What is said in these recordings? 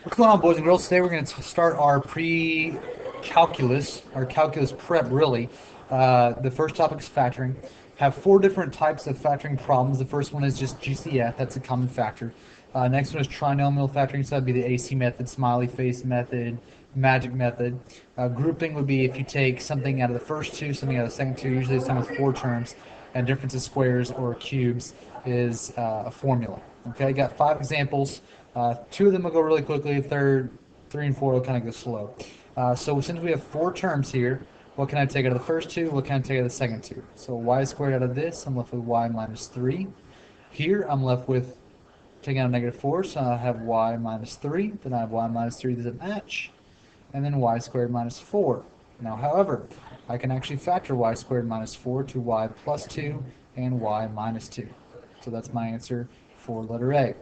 What's going on, boys and girls? Today we're going to start our pre-calculus, our calculus prep, really. The first topic is factoring. Have four different types of factoring problems. The first one is just GCF, that's a common factor. Next one is trinomial factoring, so that'd be the AC method, smiley face method, magic method. Grouping would be if you take something out of the first two, something out of the second two, usually it's done with four terms, and difference of squares or cubes is a formula. Okay, got five examples. Two of them will go really quickly. Third, three and four will kind of go slow. So since we have four terms here, what can I take out of the first two? What can I take out of the second two? So y squared out of this, I'm left with y minus 3. Here, I'm left with taking out a negative 4, so I have y minus 3. Then I have y minus 3 doesn't match. And then y squared minus 4. Now, however, I can actually factor y squared minus 4 to y plus 2 and y minus 2. So that's my answer for letter A.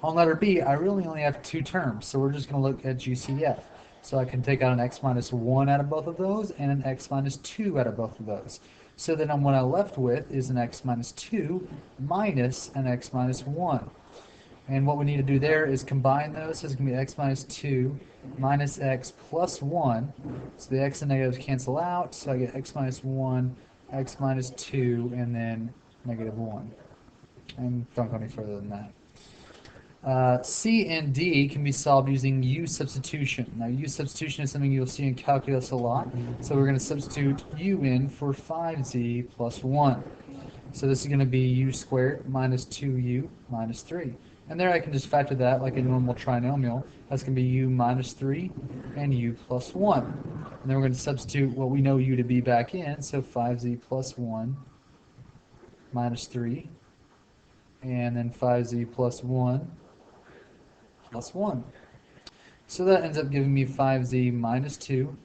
On letter B, I really only have two terms, so we're just going to look at GCF. So I can take out an x minus 1 out of both of those and an x minus 2 out of both of those. So then what I'm left with is an x minus 2 minus an x minus 1. And what we need to do there is combine those. So it's going to be x minus 2 minus x plus 1. So the x and negatives cancel out, so I get x minus 1, x minus 2, and then negative 1. And don't go any further than that. C and D can be solved using U substitution. Now, U substitution is something you'll see in calculus a lot. So we're going to substitute U in for 5z plus 1. So this is going to be U squared minus 2U minus 3. And there I can just factor that like a normal trinomial. That's going to be U minus 3 and U plus 1. And then we're going to substitute what we know U to be back in. So 5z plus 1 minus 3. And then 5z plus 1 plus 1. So that ends up giving me 5z minus 2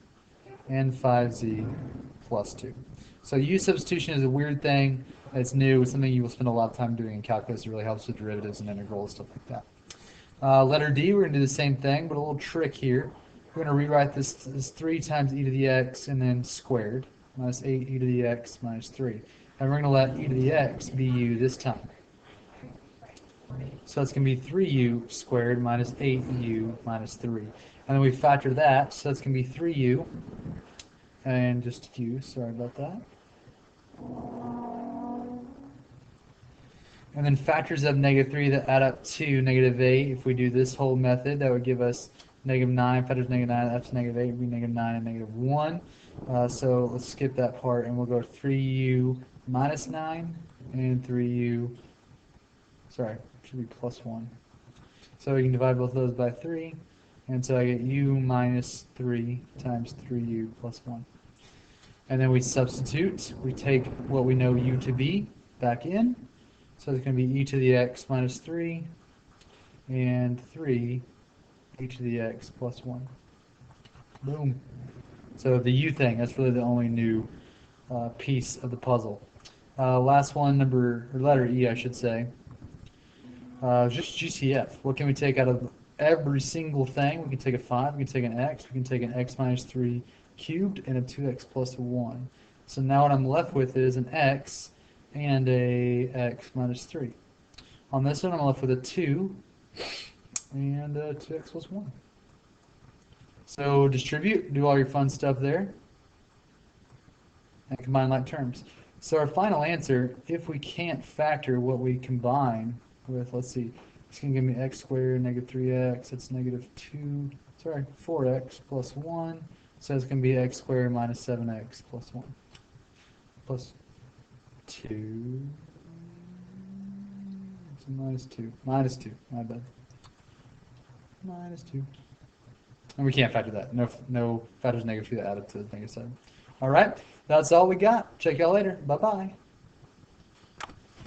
and 5z plus 2. So U substitution is a weird thing. It's new. It's something you will spend a lot of time doing in calculus. It really helps with derivatives and integrals, stuff like that. Letter D, we're going to do the same thing, but a little trick here. We're going to rewrite this as 3 times e to the x and then squared, minus 8 e to the x minus 3. And we're going to let e to the x be u this time. So it's going to be 3u squared minus 8u minus 3. And then we factor that, so that's going to be 3u, and just u, sorry about that. And then factors of negative 3 that add up to negative 8. If we do this whole method, that would give us negative 9. Factors of negative 9, that's negative 8, would be negative 9 and negative 1. So let's skip that part, and we'll go 3u minus 9 and 3u, sorry, should be plus 1. So we can divide both of those by 3, and so I get u minus 3 times 3u plus 1. And then we substitute. We take what we know u to be back in. So it's going to be e to the x minus 3 and 3 e to the x plus 1. Boom. So the u thing, that's really the only new piece of the puzzle. Last one, letter E, I should say. Just GCF. What can we take out of every single thing? We can take a 5, we can take an x, we can take an x minus 3 cubed, and a 2x plus 1. So now what I'm left with is an x and a x minus 3. On this one, I'm left with a 2 and a 2x plus 1. So distribute, do all your fun stuff there, and combine like terms. So our final answer, if we can't factor what we combine with, let's see, it's going to give me x squared, negative 3x, it's negative 4x plus 1. So it's going to be x squared minus 7x plus 1. Plus 2. It's a minus 2. Minus 2, my bad. Minus 2. And we can't factor that. No factors negative 2 that added to the negative 7. All right, that's all we got. Check y'all later. Bye-bye.